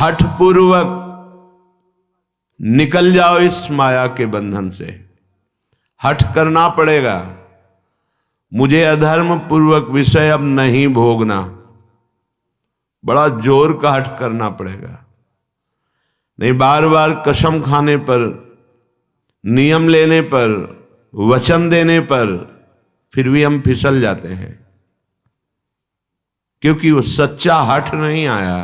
हठ पूर्वक निकल जाओ इस माया के बंधन से। हठ करना पड़ेगा, मुझे अधर्म पूर्वक विषय अब नहीं भोगना। बड़ा जोर का हठ करना पड़ेगा, नहीं बार बार कसम खाने पर, नियम लेने पर, वचन देने पर फिर भी हम फिसल जाते हैं, क्योंकि वो सच्चा हठ नहीं आया।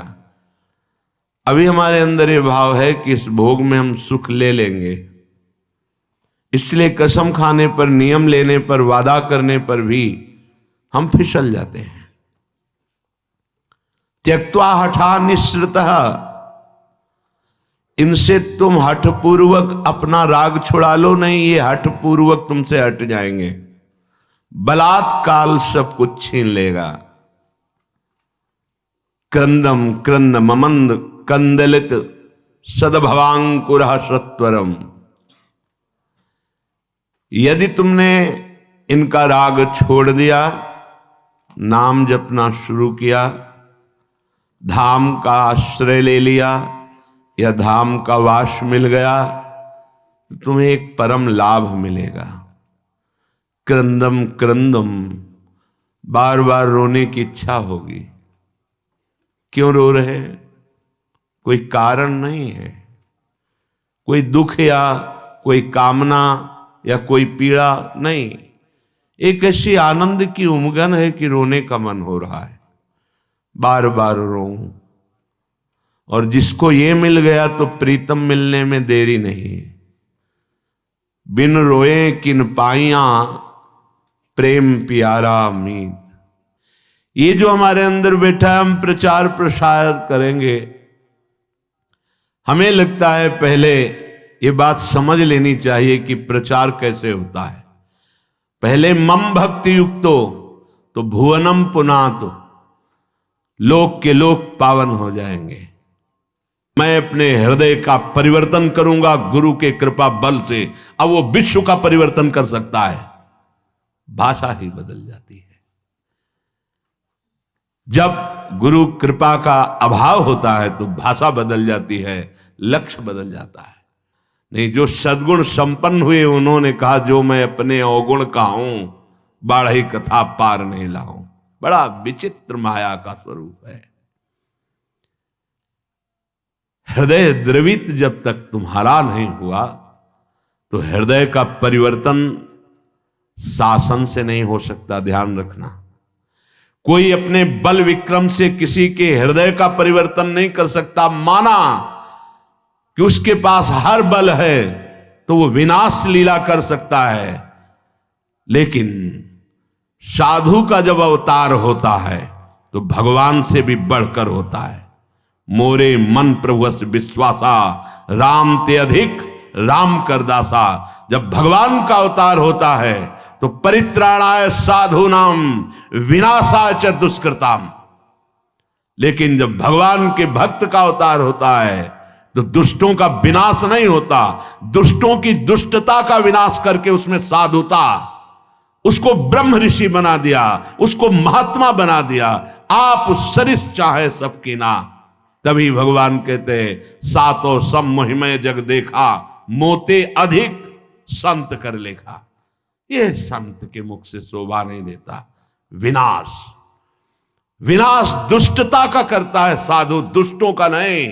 अभी हमारे अंदर ये भाव है कि इस भोग में हम सुख ले लेंगे, इसलिए कसम खाने पर, नियम लेने पर, वादा करने पर भी हम फिसल जाते हैं। त्यक्त्वा हठा निःसृतः, इनसे तुम हठपूर्वक अपना राग छुड़ा लो नहीं, ये हठपूर्वक तुमसे हट जाएंगे। बलात्काल सब कुछ छीन लेगा। क्रंदम क्रंद ममंद कंदलित सदभवांकुर सत्वरम। यदि तुमने इनका राग छोड़ दिया, नाम जपना शुरू किया, धाम का आश्रय ले लिया या धाम का वास मिल गया, तो तुम्हें एक परम लाभ मिलेगा। क्रंदम क्रंदम, बार बार रोने की इच्छा होगी। क्यों रो रहे हैं? कोई कारण नहीं है, कोई दुख या कोई कामना या कोई पीड़ा नहीं, एक ऐसी आनंद की उमगन है कि रोने का मन हो रहा है, बार बार रो। और जिसको ये मिल गया तो प्रीतम मिलने में देरी नहीं। बिन रोए किन पाइया प्रेम प्यारा मीत। ये जो हमारे अंदर बैठा है, हम प्रचार प्रसार करेंगे, हमें लगता है पहले ये बात समझ लेनी चाहिए कि प्रचार कैसे होता है। पहले मम भक्ति युक्तो तो भुवनम पुनातो, लोक के लोक पावन हो जाएंगे। मैं अपने हृदय का परिवर्तन करूंगा गुरु के कृपा बल से। अब वो विश्व का परिवर्तन कर सकता है, भाषा ही बदल जाती है। जब गुरु कृपा का अभाव होता है तो भाषा बदल जाती है, लक्ष्य बदल जाता है। नहीं, जो सद्गुण संपन्न हुए उन्होंने कहा, जो मैं अपने अवगुण का हूं, बाढ़ी कथा पार नहीं लाऊं। बड़ा विचित्र माया का स्वरूप है। हृदय द्रवित जब तक तुम्हारा नहीं हुआ तो हृदय का परिवर्तन शासन से नहीं हो सकता। ध्यान रखना, कोई अपने बल विक्रम से किसी के हृदय का परिवर्तन नहीं कर सकता। माना कि उसके पास हर बल है तो वो विनाश लीला कर सकता है, लेकिन साधु का जब अवतार होता है तो भगवान से भी बढ़कर होता है। मोरे मन प्रभुस विश्वासा, राम ते अधिक राम करदासा। जब भगवान का अवतार होता है तो परित्राणाय साधूनाम विनाशाय च दुष्कृताम। लेकिन जब भगवान के भक्त का अवतार होता है तो दुष्टों का विनाश नहीं होता, दुष्टों की दुष्टता का विनाश करके उसमें साधुता, उसको ब्रह्म ऋषि बना दिया, उसको महात्मा बना दिया। आप सरिस चाहे सबकी ना। तभी भगवान कहते हैं, सातो सम मोहिमय जग देखा, मोते अधिक संत कर लेखा। यह संत के मुख से शोभा नहीं देता। विनाश, विनाश दुष्टता का करता है साधु, दुष्टों का नहीं।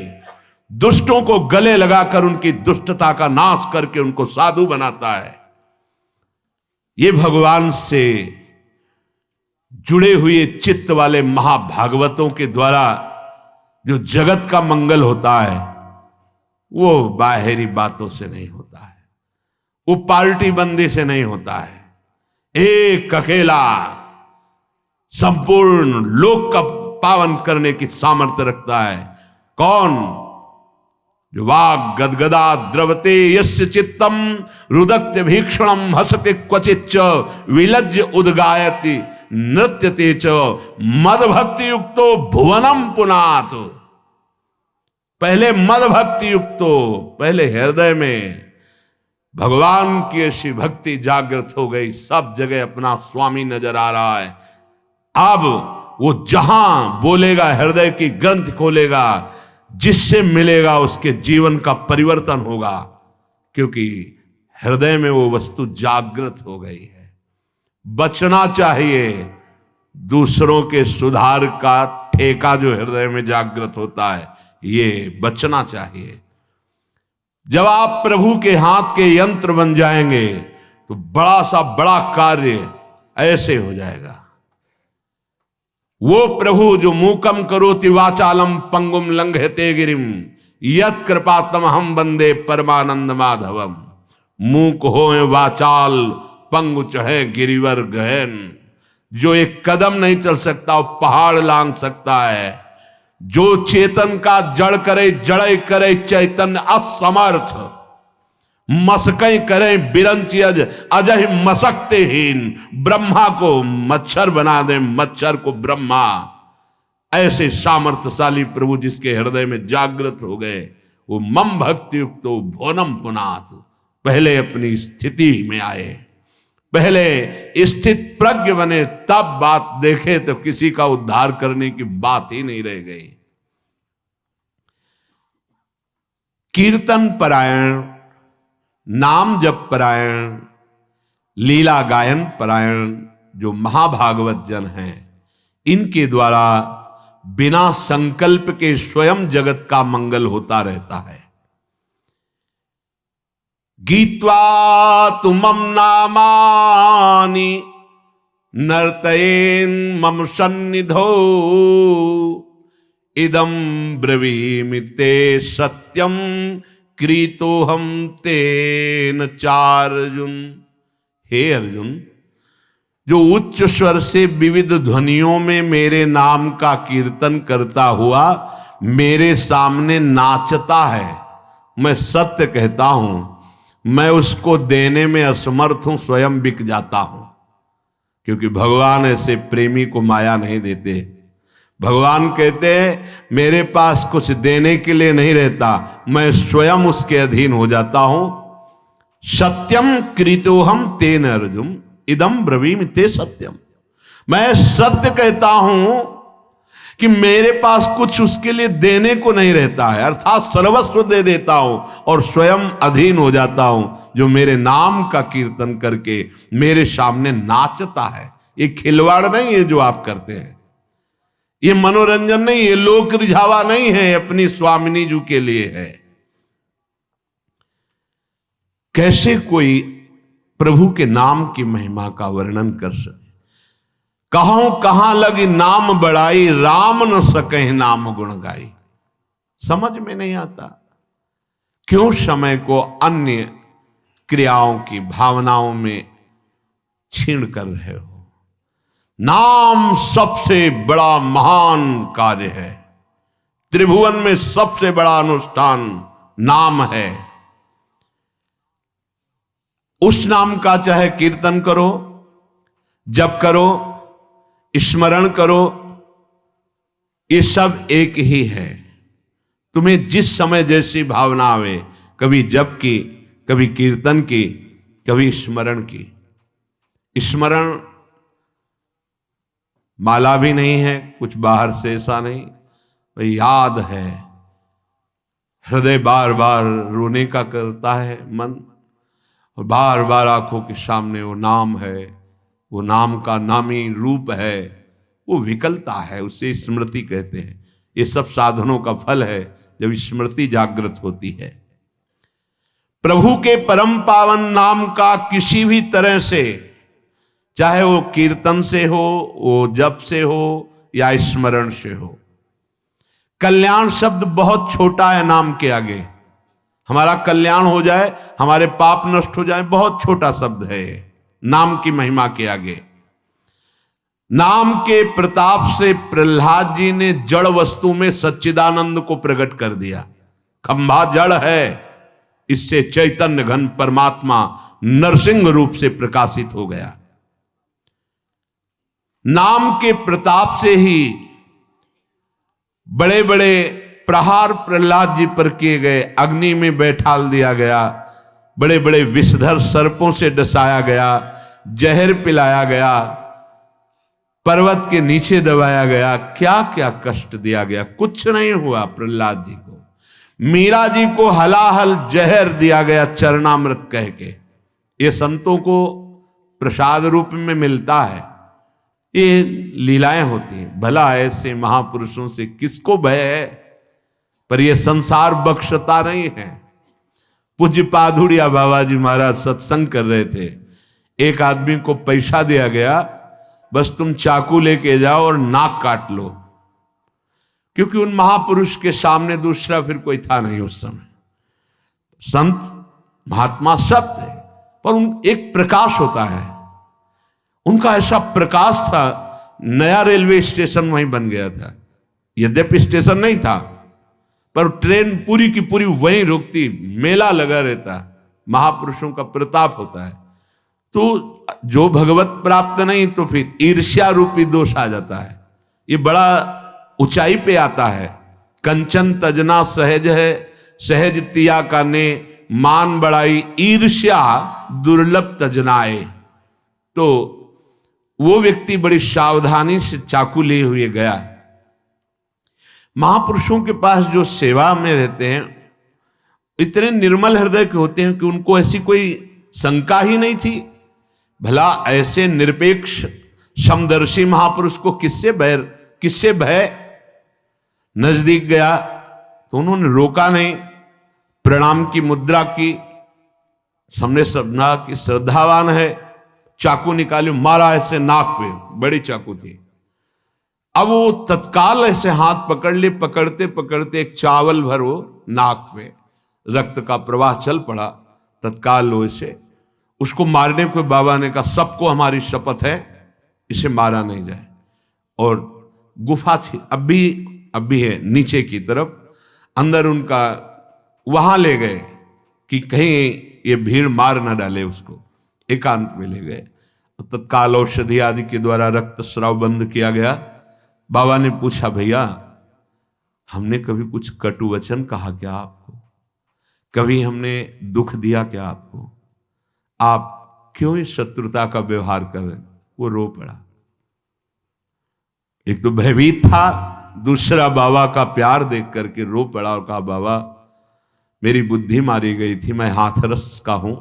दुष्टों को गले लगाकर उनकी दुष्टता का नाश करके उनको साधु बनाता है। ये भगवान से जुड़े हुए चित्त वाले महाभागवतों के द्वारा जो जगत का मंगल होता है वो बाहरी बातों से नहीं होता है, वो पार्टी बंदी से नहीं होता है। एक अकेला संपूर्ण लोक का पावन करने की सामर्थ्य रखता है। कौन? जो वाग गदगदा द्रवते यस्य चित्तम रुदक्ति भीक्षणम हसते क्वचिच्च विलज्ज उद्गायति नृत्यते च मद भक्ति युक्तो भुवनम पुनात। पहले मद भक्ति युक्तो, पहले हृदय में भगवान की ऐसी भक्ति जागृत हो गई, सब जगह अपना स्वामी नजर आ रहा है। अब वो जहां बोलेगा, हृदय की ग्रंथ खोलेगा, जिससे मिलेगा उसके जीवन का परिवर्तन होगा, क्योंकि हृदय में वो वस्तु जागृत हो गई है। बचना चाहिए दूसरों के सुधार का ठेका जो हृदय में जागृत होता है, ये बचना चाहिए। जब आप प्रभु के हाथ के यंत्र बन जाएंगे तो बड़ा सा बड़ा कार्य ऐसे हो जाएगा। वो प्रभु जो मूकम करोति वाचालम पंगुम लंघयते गिरिम यत् कृपातम हम वंदे परमानंद माधवम। मूक होए वाचाल पंगु चढ़े गिरिवर गहन, जो एक कदम नहीं चल सकता वो पहाड़ लांग सकता है। जो चेतन का जड़ करे जड़े करे चैतन्य असमर्थ, मसकई करे बिरंची अजय मसकते हीन। ब्रह्मा को मच्छर बना दे मच्छर को ब्रह्मा, ऐसे सामर्थ्यशाली प्रभु जिसके हृदय में जागृत हो गए, वो मम भक्ति युक्त भोनम पुनात, पहले अपनी स्थिति में आए, पहले स्थित प्रज्ञ बने, तब बात देखे तो किसी का उद्धार करने की बात ही नहीं रह गई। कीर्तन परायण, नाम जप परायण, लीला गायन परायण जो महाभागवत जन हैं, इनके द्वारा बिना संकल्प के स्वयं जगत का मंगल होता रहता है। गीत्वा तुमम नामानि नर्तयेन मम सन्निधौ इदं ब्रवीमि ते सत्यम क्रीतोहम तेन चार्जुन। हे अर्जुन, जो उच्च स्वर से विविध ध्वनियों में मेरे नाम का कीर्तन करता हुआ मेरे सामने नाचता है, मैं सत्य कहता हूं, मैं उसको देने में असमर्थ हूं, स्वयं बिक जाता हूं। क्योंकि भगवान ऐसे प्रेमी को माया नहीं देते। भगवान कहते हैं मेरे पास कुछ देने के लिए नहीं रहता, मैं स्वयं उसके अधीन हो जाता हूं। सत्यम कृतोहम तेन अर्जुन इदम ब्रवीमि ते सत्यम। मैं सत्य कहता हूं कि मेरे पास कुछ उसके लिए देने को नहीं रहता है, अर्थात सर्वस्व दे देता हूं और स्वयं अधीन हो जाता हूं। जो मेरे नाम का कीर्तन करके मेरे सामने नाचता है, ये खिलवाड़ नहीं है जो आप करते हैं, ये मनोरंजन नहीं, ये लोक रिझावा नहीं है, अपनी स्वामिनी जी के लिए है। कैसे कोई प्रभु के नाम की महिमा का वर्णन कर सके? कहां लगी नाम बढ़ाई, राम न सके नाम गुण गाई। समझ में नहीं आता, क्यों समय को अन्य क्रियाओं की भावनाओं में छीन कर रहे हो? नाम सबसे बड़ा महान कार्य है। त्रिभुवन में सबसे बड़ा अनुष्ठान नाम है। उस नाम का चाहे कीर्तन करो, जप करो, स्मरण करो, ये सब एक ही है। तुम्हें जिस समय जैसी भावना आवे, कभी जप की, कभी कीर्तन की, कभी स्मरण की। स्मरण माला भी नहीं है, कुछ बाहर से ऐसा नहीं, भाई याद है। हृदय बार बार रोने का करता है मन, और बार बार आंखों के सामने वो नाम है, वो नाम का नामी रूप है, वो विकलता है, उसे स्मृति कहते हैं। ये सब साधनों का फल है जब स्मृति जागृत होती है। प्रभु के परम पावन नाम का किसी भी तरह से, चाहे वो कीर्तन से हो, वो जप से हो या स्मरण से हो। कल्याण शब्द बहुत छोटा है नाम के आगे। हमारा कल्याण हो जाए, हमारे पाप नष्ट हो जाए, बहुत छोटा शब्द है नाम की महिमा के आगे। नाम के प्रताप से प्रहलाद जी ने जड़ वस्तु में सच्चिदानंद को प्रकट कर दिया। खंभा जड़ है, इससे चैतन्य घन परमात्मा नरसिंह रूप से प्रकाशित हो गया। नाम के प्रताप से ही बड़े बड़े प्रहार प्रहलाद जी पर किए गए, अग्नि में बैठाल दिया गया, बड़े बड़े विषधर सर्पों से डसाया गया, जहर पिलाया गया, पर्वत के नीचे दबाया गया, क्या क्या कष्ट दिया गया, कुछ नहीं हुआ प्रहलाद जी को। मीरा जी को हलाहल जहर दिया गया चरणामृत कह के। ये संतों को प्रसाद रूप में मिलता है, ये लीलाएं होती हैं। भला ऐसे महापुरुषों से किसको भय है, पर यह संसार बख्शता नहीं है। पूज्य पाधुड़िया बाबा जी महाराज सत्संग कर रहे थे, एक आदमी को पैसा दिया गया, बस तुम चाकू लेके जाओ और नाक काट लो, क्योंकि उन महापुरुष के सामने दूसरा फिर कोई था नहीं उस समय। संत महात्मा सब थे, पर एक प्रकाश होता है, उनका ऐसा प्रकाश था। नया रेलवे स्टेशन वहीं बन गया था, यद्यपि स्टेशन नहीं था, पर ट्रेन पूरी की पूरी वहीं रुकती, मेला लगा रहता। महापुरुषों का प्रताप होता है। तो जो भगवत प्राप्त नहीं तो फिर ईर्ष्या रूपी दोष आ जाता है, ये बड़ा ऊंचाई पे आता है। कंचन तजना सहज है, सहज तिया का ने मान बढ़ाई, ईर्ष्या दुर्लभ तजनाए। तो वो व्यक्ति बड़ी सावधानी से चाकू लिए हुए गया। महापुरुषों के पास जो सेवा में रहते हैं इतने निर्मल हृदय के होते हैं कि उनको ऐसी कोई शंका ही नहीं थी। भला ऐसे निरपेक्ष समदर्शी महापुरुष को किससे भय। नजदीक गया तो उन्होंने रोका नहीं, प्रणाम की मुद्रा की, सामने समझा कि श्रद्धावान है, चाकू निकाले, मारा ऐसे नाक पे, बड़ी चाकू थी। अब वो तत्काल ऐसे हाथ पकड़ ले, पकड़ते पकड़ते एक चावल भर वो नाक पे, रक्त का प्रवाह चल पड़ा। तत्काल लोहे से उसको मारने को बाबा ने कहा, सबको हमारी शपथ है इसे मारा नहीं जाए। और गुफा थी, अब भी है नीचे की तरफ, अंदर उनका वहां ले गए कि कहीं ये भीड़ मार ना डाले उसको, एकांत में ले गए। तत्काल औषधि आदि के द्वारा रक्त स्राव बंद किया गया। बाबा ने पूछा, भैया हमने कभी कुछ कटु वचन कहा क्या आपको, कभी हमने दुख दिया क्या आपको, आप क्यों इस शत्रुता का व्यवहार कर रहे? वो रो पड़ा। एक तो भयभीत था, दूसरा बाबा का प्यार देख करके रो पड़ा और कहा, बाबा मेरी बुद्धि मारी गई थी, मैं हाथरस का हूं,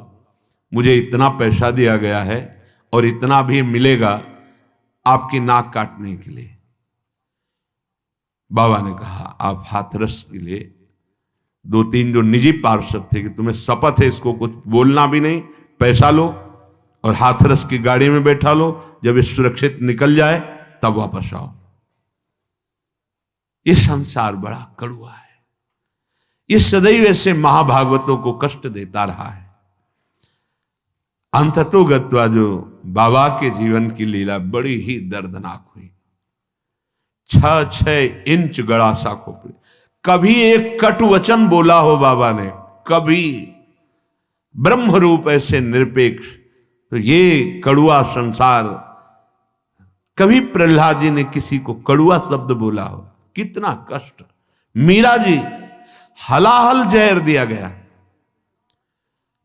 मुझे इतना पैसा दिया गया है और इतना भी मिलेगा आपकी नाक काटने के लिए। बाबा ने कहा, आप हाथरस के लिए 2-3 जो निजी पार्षद थे कि तुम्हें शपथ है इसको कुछ बोलना भी नहीं, पैसा लो और हाथरस की गाड़ी में बैठा लो, जब ये सुरक्षित निकल जाए तब वापस आओ। ये संसार बड़ा कड़वा है, ये सदैव ऐसे महाभागवतों को कष्ट देता रहा है। अंततोगत्वा जो बाबा के जीवन की लीला बड़ी ही दर्दनाक हुई। 6-6 इंच गड़ा सा खोपड़ी, कभी एक कटु वचन बोला हो बाबा ने, कभी ब्रह्म रूप ऐसे निरपेक्ष, तो ये कड़ुआ संसार, कभी प्रहलाद जी ने किसी को कड़ुआ शब्द बोला हो, कितना कष्ट। मीरा जी हलाहल जहर दिया गया,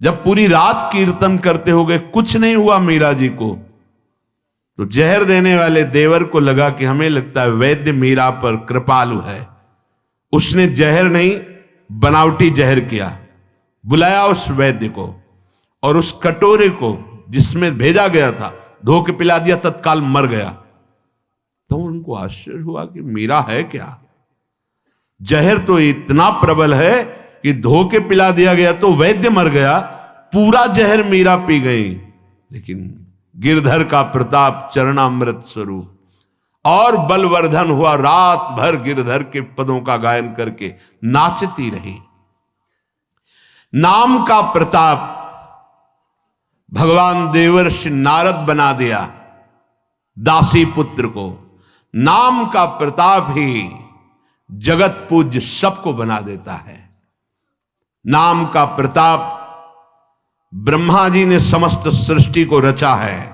जब पूरी रात कीर्तन करते हो गए कुछ नहीं हुआ मीरा जी को, तो जहर देने वाले देवर को लगा कि हमें लगता है वैद्य मीरा पर कृपालु है, उसने जहर नहीं बनावटी जहर किया, बुलाया उस वैद्य को और उस कटोरे को जिसमें भेजा गया था धो के पिला दिया, तत्काल मर गया। तो उनको आश्चर्य हुआ कि मीरा है क्या, जहर तो इतना प्रबल है कि धो के पिला दिया गया तो वैद्य मर गया, पूरा जहर मीरा पी गई। लेकिन गिरधर का प्रताप चरणामृत स्वरूप और बलवर्धन हुआ, रात भर गिरधर के पदों का गायन करके नाचती रही। नाम का प्रताप भगवान देवर्षि नारद बना दिया दासी पुत्र को, नाम का प्रताप ही जगत पूज्य सबको बना देता है। नाम का प्रताप, ब्रह्मा जी ने समस्त सृष्टि को रचा है,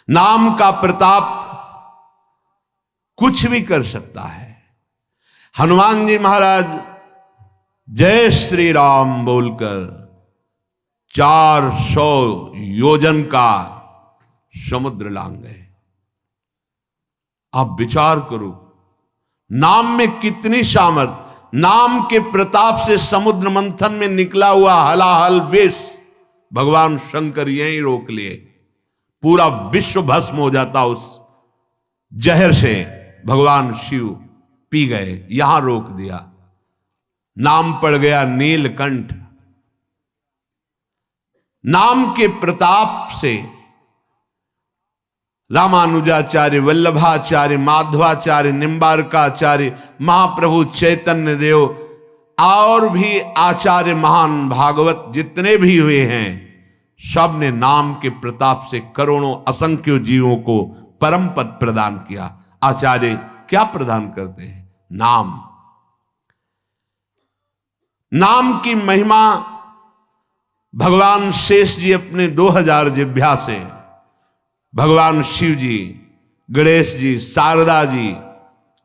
नाम का प्रताप कुछ भी कर सकता है। हनुमान जी महाराज जय श्री राम बोलकर 400 योजन का समुद्र लांग गए। आप विचार करो, नाम में कितनी सामर्थ। नाम के प्रताप से समुद्र मंथन में निकला हुआ हलाहल विष भगवान शंकर यहीं रोक लिए, पूरा विश्व भस्म हो जाता उस जहर से। भगवान शिव पी गए, यहां रोक दिया। नाम पड़ गया नीलकंठ। नाम के प्रताप से रामानुजाचार्य, वल्लभाचार्य, माधवाचार्य, निम्बारकाचार्य, महाप्रभु चैतन्य देव और भी आचार्य महान भागवत जितने भी हुए हैं, सब ने नाम के प्रताप से करोड़ों असंख्य जीवों को परम पद प्रदान किया। आचार्य क्या प्रदान करते हैं? नाम। नाम की महिमा भगवान शेष जी अपने 2000 जिह्वा से, भगवान शिव जी, गणेश जी, शारदा जी,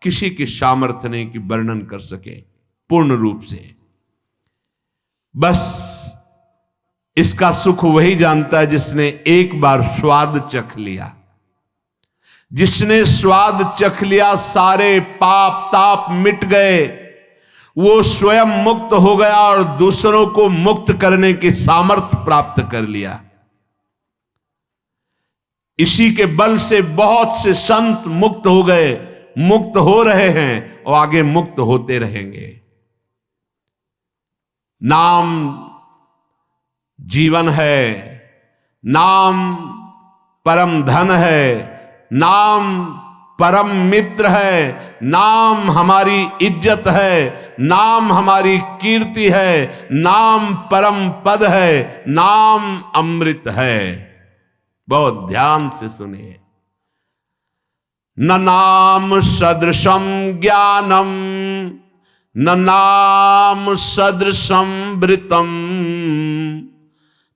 किसी की सामर्थ्य नहीं कि वर्णन कर सके पूर्ण रूप से। बस इसका सुख वही जानता है जिसने एक बार स्वाद चख लिया। जिसने स्वाद चख लिया, सारे पाप ताप मिट गए, वो स्वयं मुक्त हो गया और दूसरों को मुक्त करने की सामर्थ्य प्राप्त कर लिया। इसी के बल से बहुत से संत मुक्त हो गए, मुक्त हो रहे हैं और आगे मुक्त होते रहेंगे। नाम जीवन है, नाम परम धन है, नाम परम मित्र है, नाम हमारी इज्जत है, नाम हमारी कीर्ति है, नाम परम पद है, नाम अमृत है। बहुत ध्यान से सुनिए। न नाम सदृशम ज्ञानम, न नाम सदृशम वृतम,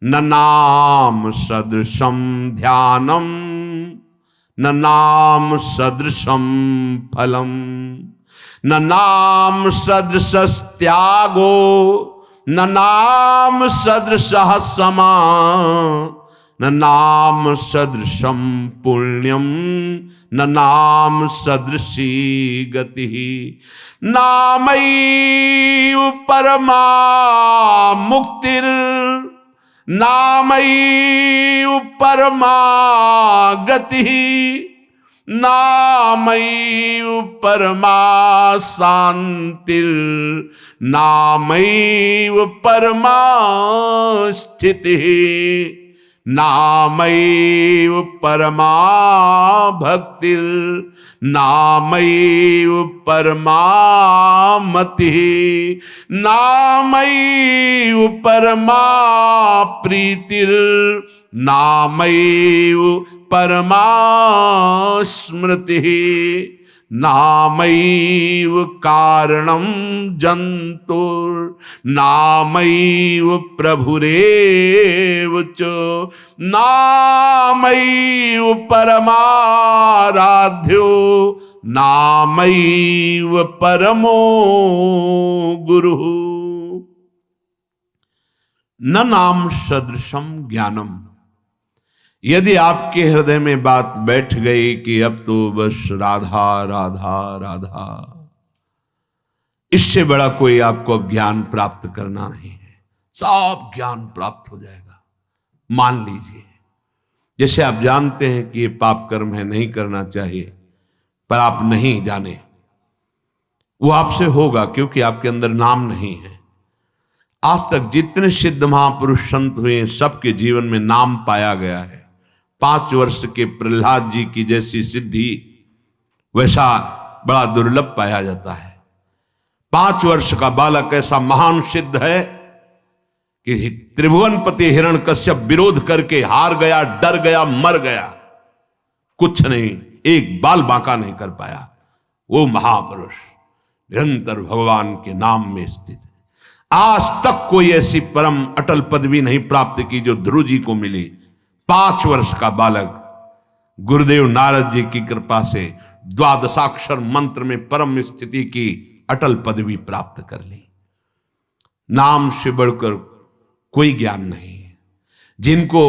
न नाम सदृशम ध्यानम, न नाम सदृशम फलम, न नाम सदृश त्यागो, न नाम सदृश समा, न नाम सदृशम पुण्यम, न नाम सदृशी गति। नामैव परमा मुक्तिर, नामैव परमा गति, नामैव परमा शांतिर्, नामैव परमा स्थितिः, नामैव परमा भक्तिर्, नामैव परमा मतिः, नामैव परमा प्रीतिर्, नामैव परमा स्मृतिः, नामैव कारणं जन्तुर्, नामैव प्रभुरेव च, नामैव परमाराध्यो, नामैव परमो गुरुः। न नाम सदृशम ज्ञानम। यदि आपके हृदय में बात बैठ गई कि अब तो बस राधा राधा राधा, इससे बड़ा कोई आपको अब ज्ञान प्राप्त करना नहीं है, सब ज्ञान प्राप्त हो जाएगा। मान लीजिए, जैसे आप जानते हैं कि ये पाप कर्म है, नहीं करना चाहिए, पर आप नहीं जाने, वो आपसे होगा क्योंकि आपके अंदर नाम नहीं है। आज तक जितने सिद्ध महापुरुष संत हुए, सबके जीवन में नाम पाया गया है। 5 वर्ष के प्रहलाद जी की जैसी सिद्धि वैसा बड़ा दुर्लभ पाया जाता है। 5 वर्ष का बालक ऐसा महान सिद्ध है कि त्रिभुवनपति हिरण्यकश्यप विरोध करके हार गया, डर गया, मर गया, कुछ नहीं, एक बाल बांका नहीं कर पाया। वो महापुरुष निरंतर भगवान के नाम में स्थित है। आज तक कोई ऐसी परम अटल पदवी नहीं प्राप्त की जो ध्रुव जी को मिली। 5 वर्ष का बालक गुरुदेव नारद जी की कृपा से द्वादशाक्षर मंत्र में परम स्थिति की अटल पदवी प्राप्त कर ली। नाम से बढ़कर कोई ज्ञान नहीं है। जिनको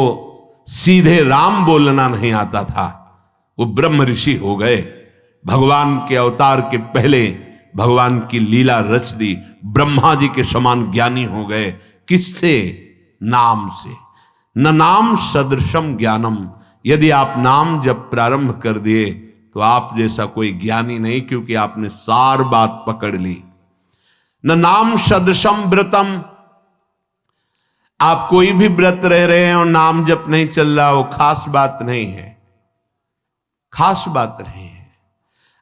सीधे राम बोलना नहीं आता था, वो ब्रह्म ऋषि हो गए। भगवान के अवतार के पहले भगवान की लीला रच दी। ब्रह्मा जी के समान ज्ञानी हो गए। किससे? नाम से। न नाम सदृशम ज्ञानम। यदि आप नाम जब प्रारंभ कर दिए तो आप जैसा कोई ज्ञानी नहीं, क्योंकि आपने सार बात पकड़ ली। न नाम सदृशम व्रतम। आप कोई भी व्रत रह रहे हैं और नाम जप नहीं चल रहा, वो खास बात नहीं है, खास बात नहीं है।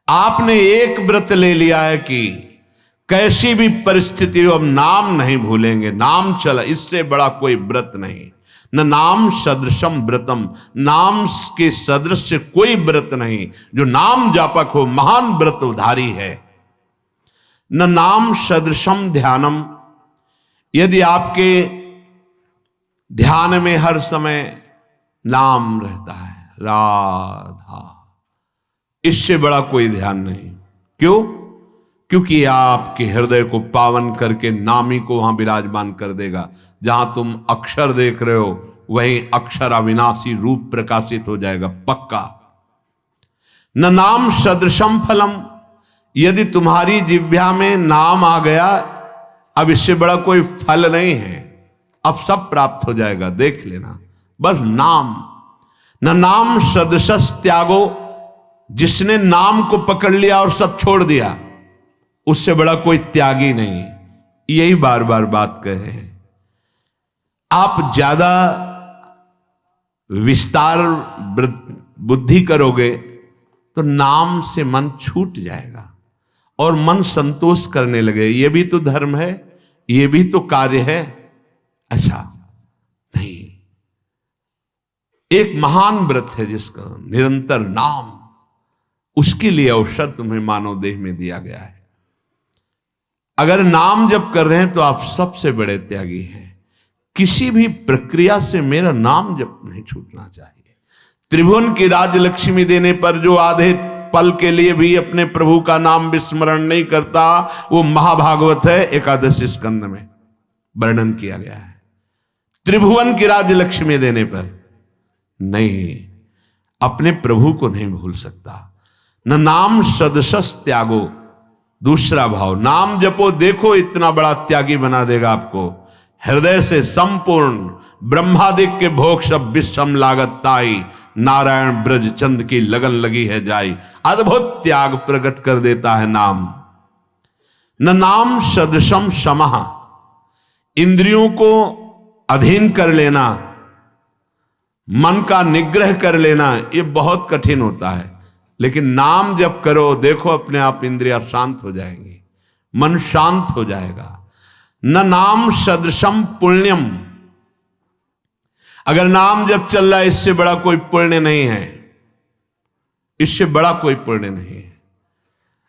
आपने एक व्रत ले लिया है कि कैसी भी परिस्थिति हो, अब नाम नहीं भूलेंगे, नाम चला, इससे बड़ा कोई व्रत नहीं। न नाम सदृशम व्रतम। नाम के सदृश कोई व्रत नहीं। जो नाम जापक हो महान व्रत उधारी है। न नाम सदृशम ध्यानम। यदि आपके ध्यान में हर समय नाम रहता है, राधा, इससे बड़ा कोई ध्यान नहीं। क्यों? क्योंकि आपके हृदय को पावन करके नामी को वहां विराजमान कर देगा। जहां तुम अक्षर देख रहे हो वहीं अक्षर अविनाशी रूप प्रकाशित हो जाएगा, पक्का। न नाम सदृशम फलम। यदि तुम्हारी जिह्वा में नाम आ गया, अब इससे बड़ा कोई फल नहीं है, अब सब प्राप्त हो जाएगा, देख लेना, बस नाम। न नाम सदृशस त्यागो। जिसने नाम को पकड़ लिया और सब छोड़ दिया, उससे बड़ा कोई त्यागी नहीं। यही बार बार बात कह रहे हैं। आप ज्यादा विस्तार बुद्धि करोगे तो नाम से मन छूट जाएगा और मन संतोष करने लगे। ये भी तो धर्म है, ये भी तो कार्य है, ऐसा नहीं। एक महान व्रत है जिसका निरंतर नाम, उसके लिए अवसर तुम्हें मानव देह में दिया गया है। अगर नाम जप कर रहे हैं तो आप सबसे बड़े त्यागी हैं। किसी भी प्रक्रिया से मेरा नाम जप नहीं छूटना चाहिए। त्रिभुवन की राजलक्ष्मी देने पर जो आधे पल के लिए भी अपने प्रभु का नाम विस्मरण नहीं करता, वो महाभागवत है, एकादश स्कंद में वर्णन किया गया है। त्रिभुवन की राजलक्ष्मी देने पर नहीं, अपने प्रभु को नहीं भूल सकता। न नाम सदसस त्यागो। दूसरा भाव, नाम जपो, देखो इतना बड़ा त्यागी बना देगा आपको। हृदय से संपूर्ण ब्रह्मादिक के भोग सब विषम लागत ताई, नारायण ब्रज चंद की लगन लगी है जाई। अद्भुत त्याग प्रकट कर देता है नाम। न नाम सदृशम समः। इंद्रियों को अधीन कर लेना, मन का निग्रह कर लेना, ये बहुत कठिन होता है। लेकिन नाम जब करो, देखो अपने आप इंद्रियां शांत हो जाएंगी, मन शांत हो जाएगा। न नाम सदृशम पुण्यम। अगर नाम जब चल रहा है, इससे बड़ा कोई पुण्य नहीं है, इससे बड़ा कोई पुण्य नहीं है।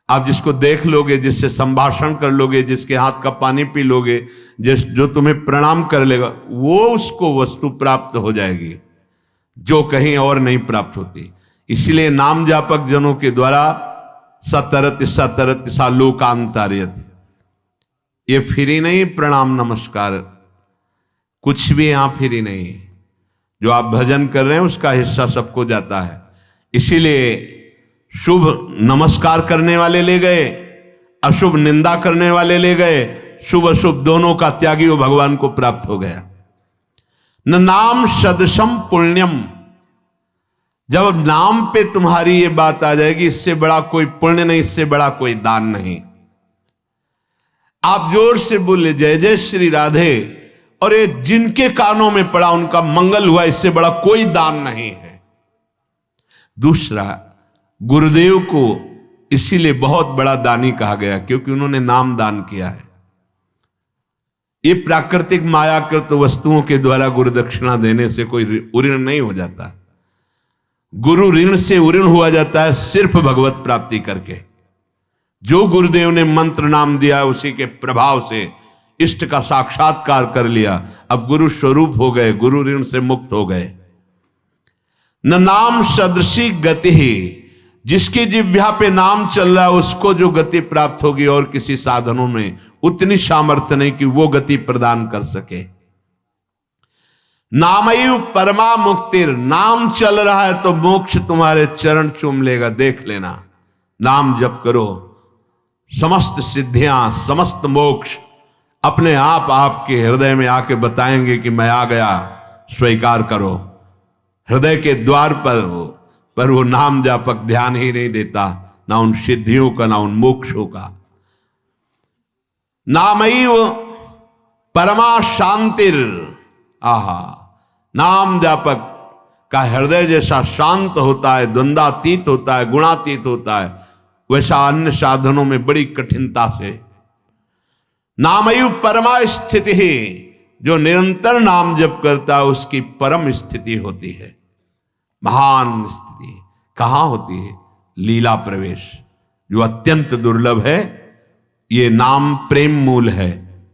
आप जिसको देख लोगे, जिससे संभाषण कर लोगे, जिसके हाथ का पानी पी लोगे, जो तुम्हें प्रणाम कर लेगा, वो उसको वस्तु प्राप्त हो जाएगी जो कहीं और नहीं प्राप्त होती। इसलिए नाम जापक जनों के द्वारा सतरत सतरत सा लोकांतरियत, ये फ्री नहीं प्रणाम नमस्कार, कुछ भी यहां फ्री नहीं। जो आप भजन कर रहे हैं उसका हिस्सा सबको जाता है। इसीलिए शुभ नमस्कार करने वाले ले गए, अशुभ निंदा करने वाले ले गए, शुभ अशुभ दोनों का त्यागी वो भगवान को प्राप्त हो गया। न नाम सदृशम पुण्यम। जब नाम पे तुम्हारी ये बात आ जाएगी, इससे बड़ा कोई पुण्य नहीं, इससे बड़ा कोई दान नहीं। आप जोर से बोले जय जय श्री राधे, और ये जिनके कानों में पड़ा उनका मंगल हुआ, इससे बड़ा कोई दान नहीं है। दूसरा, गुरुदेव को इसीलिए बहुत बड़ा दानी कहा गया क्योंकि उन्होंने नाम दान किया है। ये प्राकृतिक मायाकृत वस्तुओं के द्वारा गुरु दक्षिणा देने से कोई ऋण नहीं हो जाता। गुरु ऋण से उऋण हुआ जाता है सिर्फ भगवत प्राप्ति करके। जो गुरुदेव ने मंत्र नाम दिया, उसी के प्रभाव से इष्ट का साक्षात्कार कर लिया, अब गुरु स्वरूप हो गए, गुरु ऋण से मुक्त हो गए। न नाम सदृशी गति ही। जिसकी जिह्वा पे नाम चल रहा है उसको जो गति प्राप्त होगी, और किसी साधनों में उतनी सामर्थ्य नहीं कि वो गति प्रदान कर सके। नामयु परमा मुक्तिर। नाम चल रहा है तो मोक्ष तुम्हारे चरण चूम लेगा, देख लेना। नाम जप करो, समस्त सिद्धियां, समस्त मोक्ष अपने आप आपके हृदय में आके बताएंगे कि मैं आ गया, स्वीकार करो। हृदय के द्वार पर वो नाम जापक ध्यान ही नहीं देता, ना उन सिद्धियों का, ना उन मोक्षों का। नामैव परमा शांतिर, आहा, नाम जापक का हृदय जैसा शांत होता है, द्वंद्वातीत होता है, गुणातीत होता है, वैसा अन्य साधनों में बड़ी कठिनता से। नामैव परमा स्थिति ही, जो निरंतर नाम जप करता है उसकी परम स्थिति होती है, महान स्थिति। कहां होती है? लीला प्रवेश, जो अत्यंत दुर्लभ है। ये नाम प्रेम मूल है,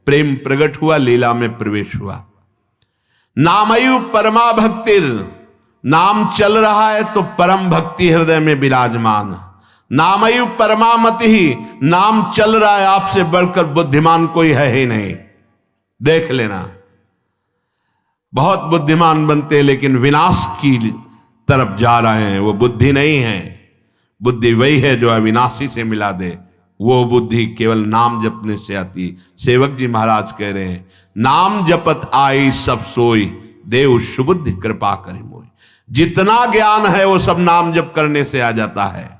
प्रेम प्रकट हुआ, लीला में प्रवेश हुआ। नामैव परमा भक्तिर, नाम चल रहा है तो परम भक्ति हृदय में विराजमान। नामैव परमामति ही, नाम चल रहा है, आपसे बढ़कर बुद्धिमान कोई है ही नहीं। देख लेना, बहुत बुद्धिमान बनते लेकिन विनाश की तरफ जा रहे हैं, वो बुद्धि नहीं है। बुद्धि वही है जो अविनाशी से मिला दे, वो बुद्धि केवल नाम जपने से आती। सेवक जी महाराज कह रहे हैं, नाम जपत आई सब सोई, देव सुबुद्धि कृपा करे मोई। जितना ज्ञान है वो सब नाम जप करने से आ जाता है।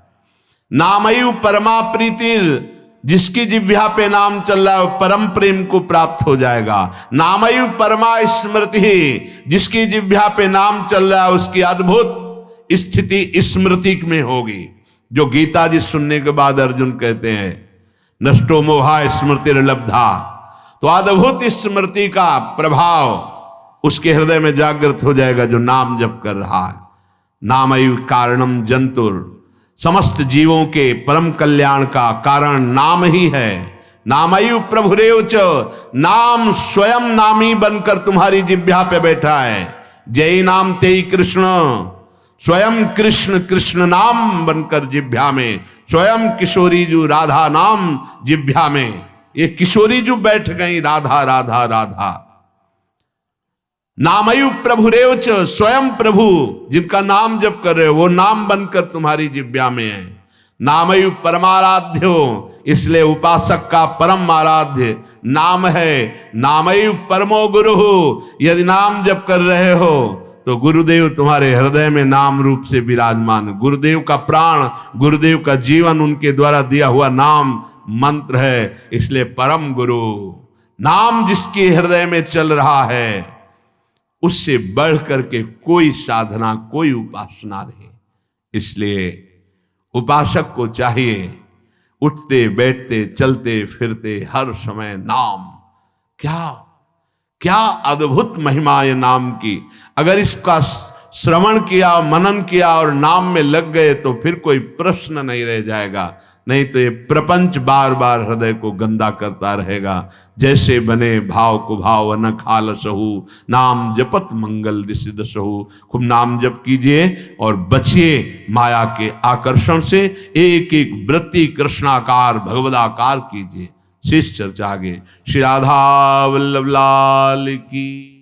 नामैव परमा प्रीतिर, जिसकी जिह्वा पे नाम चल रहा है वो परम प्रेम को प्राप्त हो जाएगा। नामैव परमा स्मृति, जिसकी जिह्वा पे नाम चल रहा है उसकी अद्भुत स्थिति स्मृति में होगी। जो गीता जी सुनने के बाद अर्जुन कहते हैं नष्टो मोहा स्मृतिर्लब्धा, तो अद्भुत स्मृति का प्रभाव उसके हृदय में जागृत हो जाएगा जो नाम जप कर रहा है। नामैव कारणम जंतुर, समस्त जीवों के परम कल्याण का कारण नाम ही है। नामैव प्रभुरेव च, नाम स्वयं नामी बनकर तुम्हारी जिह्वा पे बैठा है। जय नाम तेई कृष्ण, स्वयं कृष्ण कृष्ण नाम बनकर जिह्वा में, स्वयं किशोरी जू राधा नाम जिह्वा में। ये किशोरी जू बैठ गई, राधा राधा राधा। नामैव प्रभुरेव च, स्वयं प्रभु जिनका नाम जप कर रहे हो वो नाम बनकर तुम्हारी जिह्वा में है। नामैव परमाराध्यो, इसलिए उपासक का परम आराध्य नाम है। नामैव परमो गुरु, यदि नाम जप कर रहे हो तो गुरुदेव तुम्हारे हृदय में नाम रूप से विराजमान। गुरुदेव का प्राण, गुरुदेव का जीवन उनके द्वारा दिया हुआ नाम मंत्र है, इसलिए परम गुरु। नाम जिसके हृदय में चल रहा है उससे बढ़ करके कोई साधना, कोई उपासना नहीं। इसलिए उपासक को चाहिए उठते बैठते चलते फिरते हर समय नाम। क्या क्या अद्भुत महिमा है नाम की। अगर इसका श्रवण किया, मनन किया और नाम में लग गए तो फिर कोई प्रश्न नहीं रह जाएगा। नहीं तो ये प्रपंच बार बार हृदय को गंदा करता रहेगा। जैसे बने भाव को भाव न खाल सहू, नाम जपत मंगल दिस दसहु। खूब नाम जप कीजिए और बचिए माया के आकर्षण से। एक एक वृत्ति कृष्णाकार भगवदाकार कीजिए। शेष चर्चा आगे। श्री राधा वल्लभ लाल की।